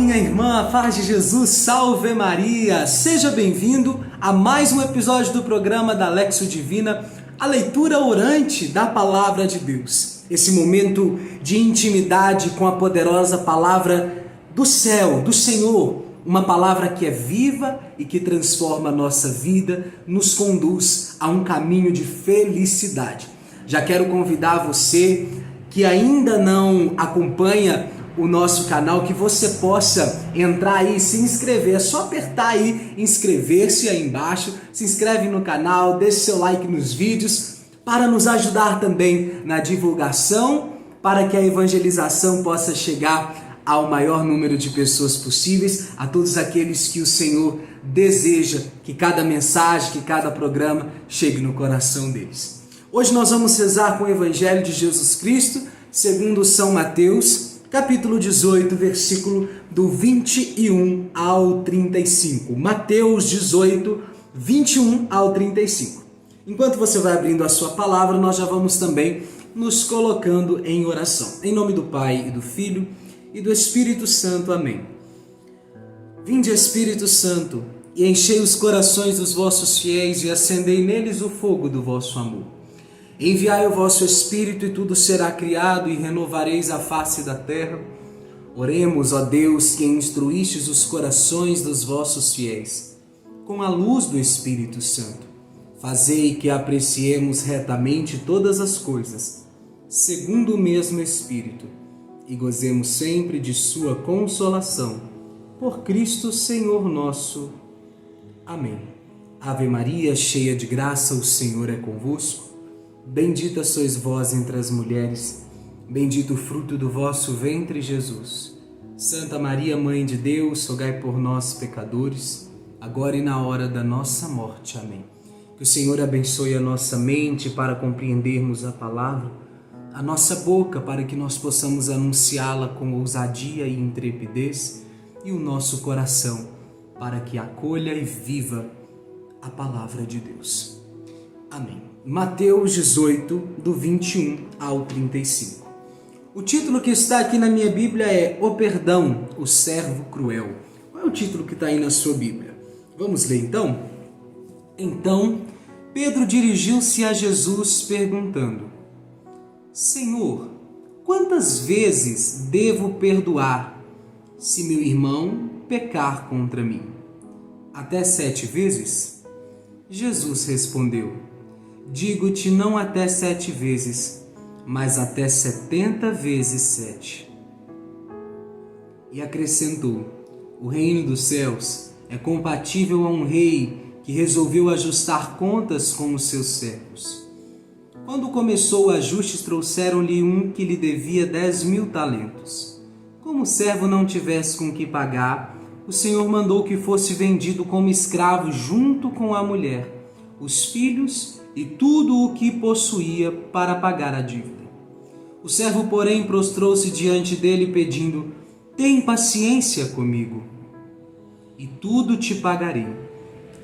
minha irmã, a paz de Jesus, salve Maria! Seja bem-vindo a mais um episódio do programa da Lexio Divina, a leitura orante da Palavra de Deus. Esse momento de intimidade com a poderosa Palavra do céu, do Senhor, uma palavra que é viva e que transforma a nossa vida, nos conduz a um caminho de felicidade. Já quero convidar você que ainda não acompanha o nosso canal, que você possa entrar aí e se inscrever. É só apertar aí, inscrever-se aí embaixo, se inscreve no canal, deixe seu like nos vídeos, para nos ajudar também na divulgação, para que a evangelização possa chegar ao maior número de pessoas possíveis, a todos aqueles que o Senhor deseja que cada mensagem, que cada programa chegue no coração deles. Hoje nós vamos rezar com o Evangelho de Jesus Cristo, segundo São Mateus, capítulo 18, versículo do 21 ao 35. Mateus 18, 21 ao 35. Enquanto você vai abrindo a sua palavra, nós já vamos também nos colocando em oração. Em nome do Pai, e do Filho, e do Espírito Santo. Amém. Vinde, Espírito Santo, e enchei os corações dos vossos fiéis, e acendei neles o fogo do vosso amor. Enviai o vosso Espírito e tudo será criado e renovareis a face da terra. Oremos, ó Deus, que instruístes os corações dos vossos fiéis, com a luz do Espírito Santo. Fazei que apreciemos retamente todas as coisas, segundo o mesmo Espírito, e gozemos sempre de sua consolação. Por Cristo Senhor nosso. Amém. Ave Maria, cheia de graça, o Senhor é convosco. Bendita sois vós entre as mulheres, bendito o fruto do vosso ventre, Jesus. Santa Maria, Mãe de Deus, rogai por nós, pecadores, agora e na hora da nossa morte. Amém. Que o Senhor abençoe a nossa mente para compreendermos a palavra, a nossa boca para que nós possamos anunciá-la com ousadia e intrepidez, e o nosso coração para que acolha e viva a palavra de Deus. Amém. Mateus 18, do 21 ao 35. O título que está aqui na minha Bíblia é O Perdão, o Servo Cruel. Qual é o título que está aí na sua Bíblia? Vamos ler então? Então, Pedro dirigiu-se a Jesus perguntando: Senhor, quantas vezes devo perdoar se meu irmão pecar contra mim? Até 7 vezes? Jesus respondeu: Digo-te, não até 7 vezes, mas até 70 vezes 7. E acrescentou: o reino dos céus é compatível a um rei que resolveu ajustar contas com os seus servos. Quando começou o ajuste, trouxeram-lhe um que lhe devia 10.000 talentos. Como o servo não tivesse com que pagar, o Senhor mandou que fosse vendido como escravo junto com a mulher, os filhos e tudo o que possuía para pagar a dívida. O servo, porém, prostrou-se diante dele pedindo: tem paciência comigo, e tudo te pagarei.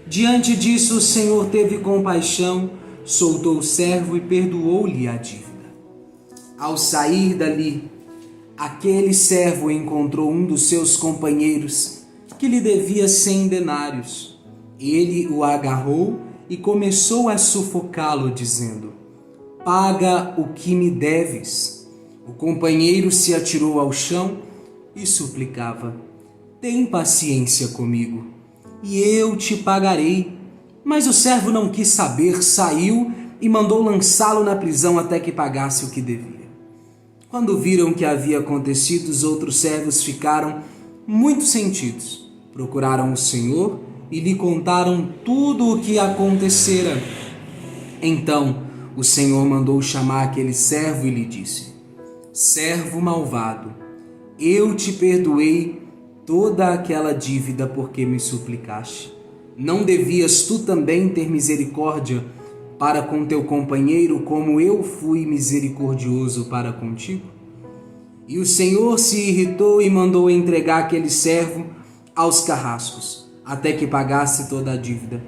Diante disso, o Senhor teve compaixão, soltou o servo e perdoou-lhe a dívida. Ao sair dali, aquele servo encontrou um dos seus companheiros que lhe devia 100 denários. Ele o agarrou e começou a sufocá-lo, dizendo: paga o que me deves. O companheiro se atirou ao chão e suplicava: tem paciência comigo, e eu te pagarei. Mas o servo não quis saber, saiu e mandou lançá-lo na prisão até que pagasse o que devia. Quando viram o que havia acontecido, os outros servos ficaram muito sentidos. Procuraram o Senhor e lhe contaram tudo o que acontecera. Então o Senhor mandou chamar aquele servo e lhe disse: servo malvado, eu te perdoei toda aquela dívida porque me suplicaste. Não devias tu também ter misericórdia para com teu companheiro, como eu fui misericordioso para contigo? E o Senhor se irritou e mandou entregar aquele servo aos carrascos, até que pagasse toda a dívida.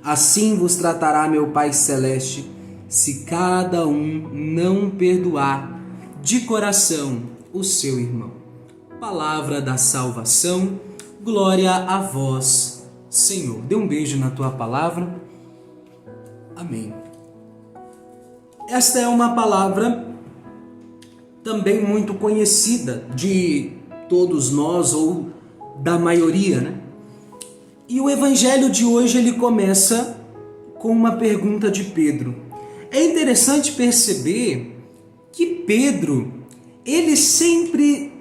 Assim vos tratará meu Pai Celeste, se cada um não perdoar de coração o seu irmão. palavra da salvação. Glória a vós, Senhor. Dê um beijo na tua palavra. Amém. Esta é uma palavra também muito conhecida de todos nós, ou da maioria, né? E o evangelho de hoje ele começa com uma pergunta de Pedro. É interessante perceber que Pedro, ele sempre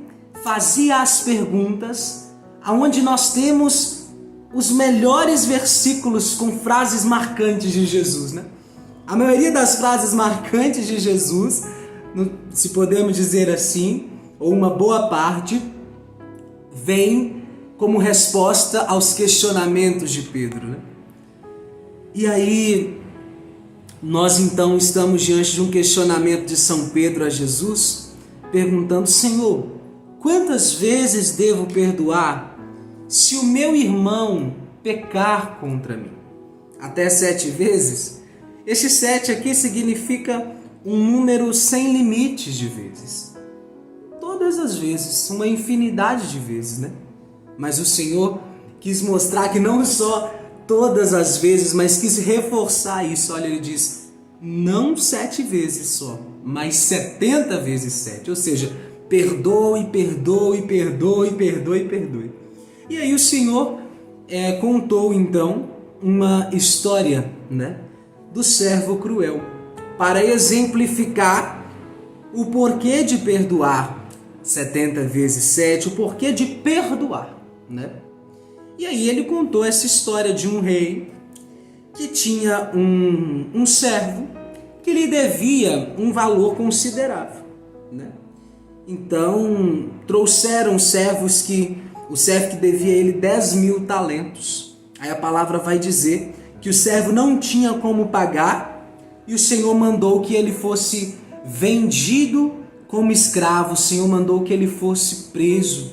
fazia as perguntas aonde nós temos os melhores versículos com frases marcantes de Jesus, né? A maioria das frases marcantes de Jesus, se podemos dizer assim, ou uma boa parte, vem como resposta aos questionamentos de Pedro, né? E aí, nós então estamos diante de um questionamento de São Pedro a Jesus, perguntando: Senhor, quantas vezes devo perdoar se o meu irmão pecar contra mim? Até 7 vezes? Esse 7 aqui significa um número sem limites de vezes. Todas as vezes, uma infinidade de vezes, né? Mas o Senhor quis mostrar que não só todas as vezes, mas quis reforçar isso. Olha, ele diz, não 7 vezes só, mas 70 vezes 7. Ou seja, perdoe, perdoe, perdoe, perdoe, perdoe. E aí o Senhor contou então uma história, né, do servo cruel, para exemplificar o porquê de perdoar 70 vezes 7, o porquê de perdoar, né? E aí ele contou essa história de um rei que tinha um servo que lhe devia um valor considerável, né? Então trouxeram o servo que devia a ele 10.000 talentos. Aí a palavra vai dizer que o servo não tinha como pagar e o Senhor mandou que ele fosse vendido como escravo. O Senhor mandou que ele fosse preso,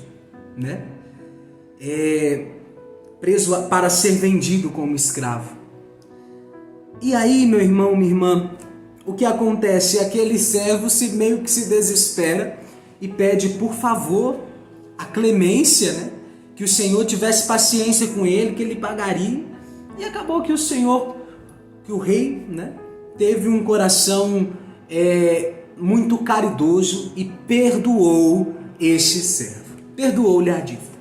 né? Preso para ser vendido como escravo. E aí, meu irmão, minha irmã, o que acontece? Aquele servo meio que se desespera e pede, por favor, a clemência, né? Que o Senhor tivesse paciência com ele, que ele pagaria. E acabou que o rei, né, teve um coração muito caridoso e perdoou este servo. Perdoou-lhe a dívida.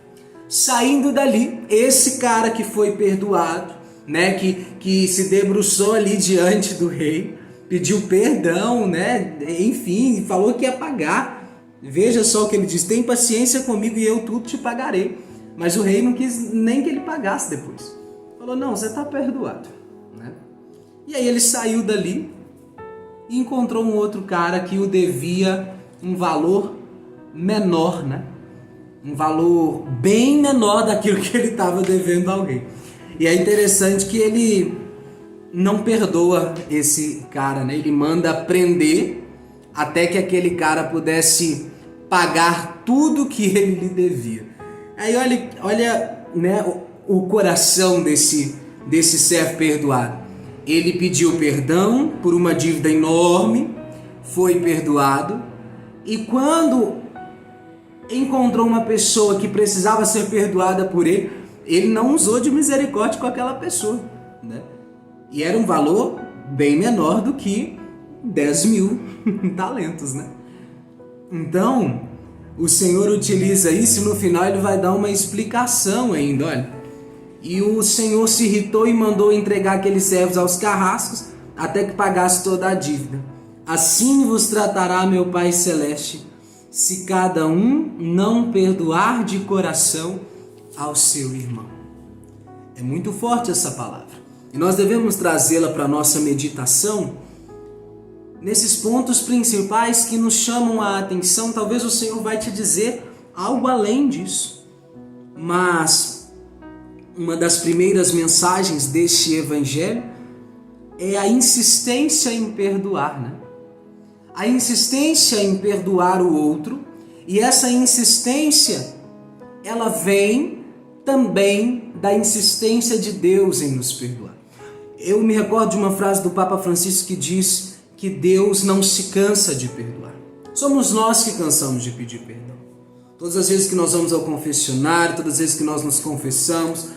Saindo dali, esse cara que foi perdoado, né, que se debruçou ali diante do rei, pediu perdão, né, enfim, falou que ia pagar. Veja só o que ele diz: tem paciência comigo e eu tudo te pagarei. Mas o rei não quis nem que ele pagasse depois. Falou: não, você está perdoado, né? E aí ele saiu dali e encontrou um outro cara que o devia um valor menor, né? Um valor bem menor daquilo que ele estava devendo ao rei. E é interessante que ele não perdoa esse cara, né? Ele manda prender até que aquele cara pudesse pagar tudo que ele lhe devia. Aí olha, né, o coração desse servo perdoado. Ele pediu perdão por uma dívida enorme, foi perdoado, e quando encontrou uma pessoa que precisava ser perdoada por ele, ele não usou de misericórdia com aquela pessoa, né? E era um valor bem menor do que 10.000 talentos, né? Então, o Senhor utiliza isso e no final ele vai dar uma explicação ainda, olha. E o Senhor se irritou e mandou entregar aqueles servos aos carrascos até que pagasse toda a dívida. Assim vos tratará meu Pai Celeste, se cada um não perdoar de coração ao seu irmão. É muito forte essa palavra. E nós devemos trazê-la para a nossa meditação nesses pontos principais que nos chamam a atenção. Talvez o Senhor vai te dizer algo além disso. Mas uma das primeiras mensagens deste evangelho é a insistência em perdoar, né? A insistência em perdoar o outro, e essa insistência, ela vem também da insistência de Deus em nos perdoar. Eu me recordo de uma frase do Papa Francisco que diz que Deus não se cansa de perdoar. Somos nós que cansamos de pedir perdão. Todas as vezes que nós vamos ao confessionário, todas as vezes que nós nos confessamos,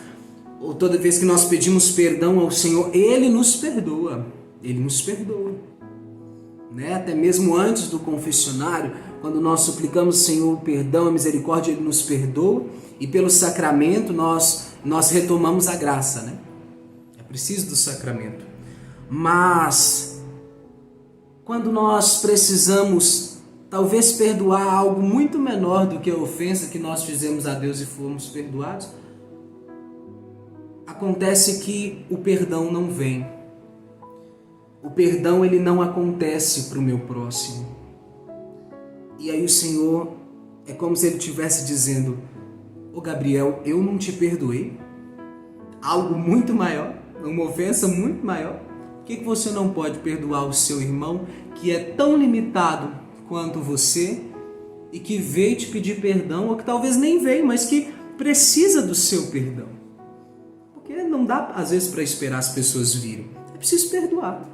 ou toda vez que nós pedimos perdão ao Senhor, Ele nos perdoa. Ele nos perdoa. Né? Até mesmo antes do confessionário, quando nós suplicamos ao Senhor perdão e misericórdia, Ele nos perdoa. E pelo sacramento nós retomamos a graça. Né? É preciso do sacramento. Mas, quando nós precisamos talvez perdoar algo muito menor do que a ofensa que nós fizemos a Deus e fomos perdoados, acontece que o perdão não vem. O perdão, ele não acontece para o meu próximo. E aí o Senhor, é como se Ele estivesse dizendo: ô Gabriel, eu não te perdoei. Algo muito maior, uma ofensa muito maior. Por que você não pode perdoar o seu irmão, que é tão limitado quanto você, e que veio te pedir perdão, ou que talvez nem veio, mas que precisa do seu perdão? Porque não dá, às vezes, para esperar as pessoas virem. É preciso perdoar.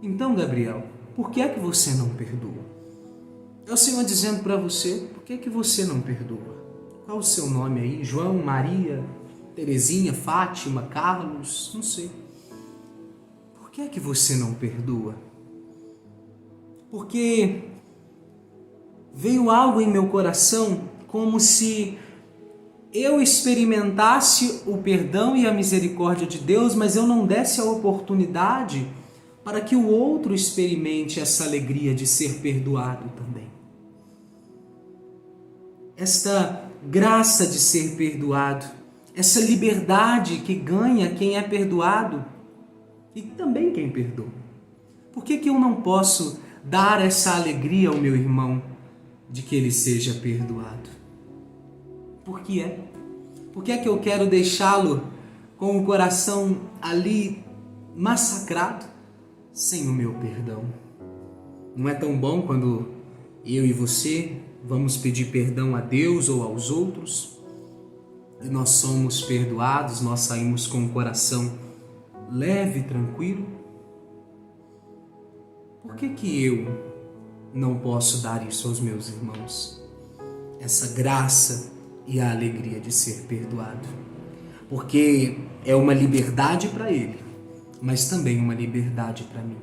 Então, Gabriel, por que é que você não perdoa? É o Senhor dizendo para você: por que é que você não perdoa? Qual o seu nome aí? João, Maria, Terezinha, Fátima, Carlos? Não sei. Por que é que você não perdoa? Porque veio algo em meu coração como se eu experimentasse o perdão e a misericórdia de Deus, mas eu não desse a oportunidade para que o outro experimente essa alegria de ser perdoado também. Esta graça de ser perdoado, essa liberdade que ganha quem é perdoado e também quem perdoa. Por que eu não posso dar essa alegria ao meu irmão de que ele seja perdoado? Por que é? Por que é que eu quero deixá-lo com o coração ali massacrado sem o meu perdão? Não é tão bom quando eu e você vamos pedir perdão a Deus ou aos outros e nós somos perdoados, nós saímos com o coração leve e tranquilo? Por que eu não posso dar isso aos meus irmãos? Essa graça e a alegria de ser perdoado. Porque é uma liberdade para ele, mas também uma liberdade para mim.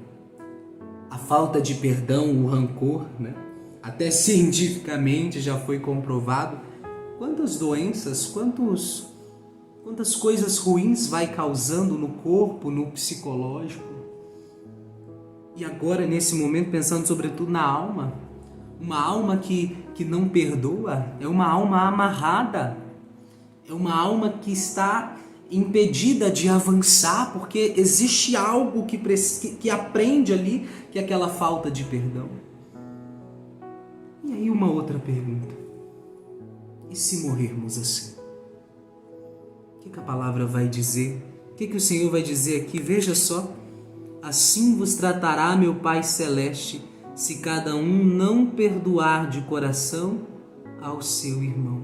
A falta de perdão, o rancor, né? Até cientificamente já foi comprovado quantas doenças, quantas coisas ruins vai causando no corpo, no psicológico. E agora, nesse momento, pensando sobretudo na alma, uma alma que não perdoa é uma alma amarrada, é uma alma que está impedida de avançar, porque existe algo que aprende ali, que é aquela falta de perdão. E aí uma outra pergunta: e se morrermos assim? O que a palavra vai dizer? O que o Senhor vai dizer aqui? Veja só: assim vos tratará meu Pai Celeste, se cada um não perdoar de coração ao seu irmão.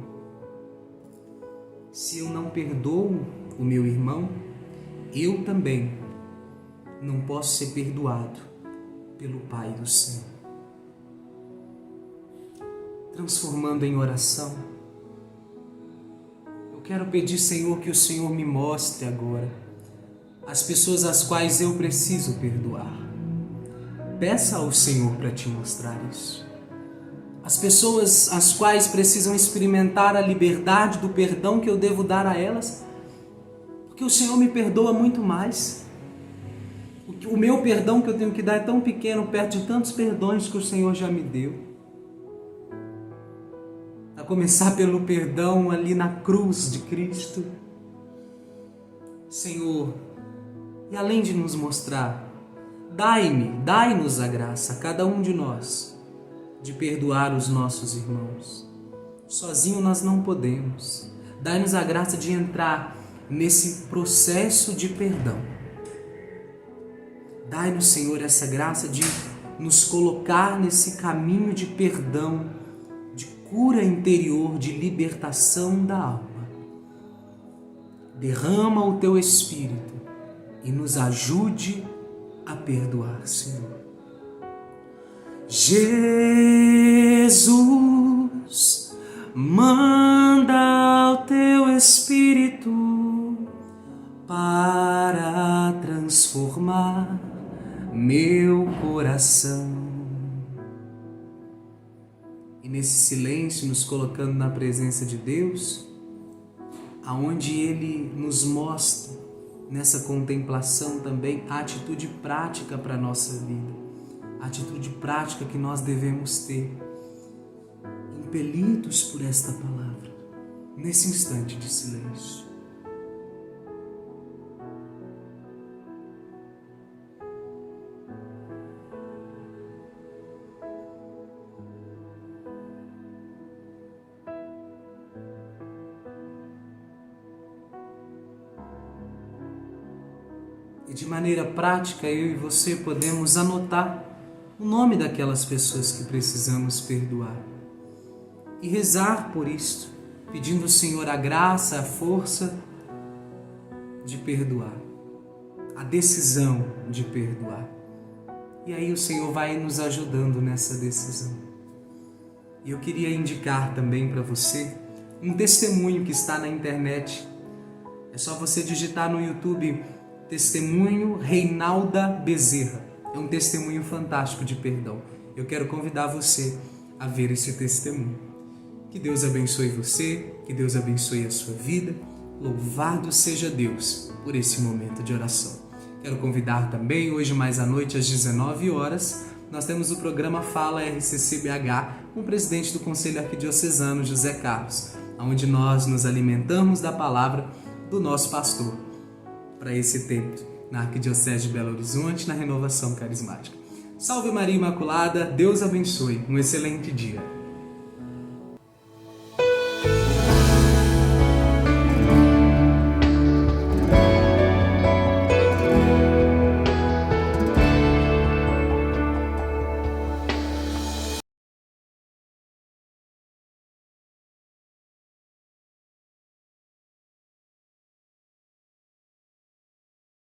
Se eu não perdoo o meu irmão, eu também não posso ser perdoado pelo Pai do céu. Transformando em oração, eu quero pedir, Senhor, que o Senhor me mostre agora as pessoas às quais eu preciso perdoar. Peça ao Senhor para te mostrar isso. As pessoas às quais precisam experimentar a liberdade do perdão que eu devo dar a elas, porque o Senhor me perdoa muito mais. O meu perdão que eu tenho que dar é tão pequeno perto de tantos perdões que o Senhor já me deu. A começar pelo perdão ali na cruz de Cristo. Senhor, e além de nos mostrar, dai-nos a graça, cada um de nós, de perdoar os nossos irmãos. Sozinho nós não podemos. Dai-nos a graça de entrar nesse processo de perdão. Dai-nos, Senhor, essa graça de nos colocar nesse caminho de perdão, de cura interior, de libertação da alma. Derrama o Teu Espírito e nos ajude a perdoar, Senhor. Jesus, Deus, manda o teu Espírito para transformar meu coração. E nesse silêncio, nos colocando na presença de Deus, aonde Ele nos mostra, nessa contemplação também, a atitude prática para a nossa vida, a atitude prática que nós devemos ter, impelidos por esta palavra, nesse instante de silêncio. E de maneira prática, eu e você podemos anotar o nome daquelas pessoas que precisamos perdoar e rezar por isto, pedindo ao Senhor a graça, a força de perdoar, a decisão de perdoar. E aí o Senhor vai nos ajudando nessa decisão. E eu queria indicar também para você um testemunho que está na internet. É só você digitar no YouTube Testemunho Reinalda Bezerra. É um testemunho fantástico de perdão. Eu quero convidar você a ver esse testemunho. Que Deus abençoe você, que Deus abençoe a sua vida. Louvado seja Deus por esse momento de oração. Quero convidar também, hoje mais à noite, às 19 horas, nós temos o programa Fala RCC-BH com o presidente do Conselho Arquidiocesano, José Carlos, onde nós nos alimentamos da palavra do nosso pastor para esse tempo, na Arquidiocese de Belo Horizonte, na Renovação Carismática. Salve Maria Imaculada, Deus abençoe, um excelente dia.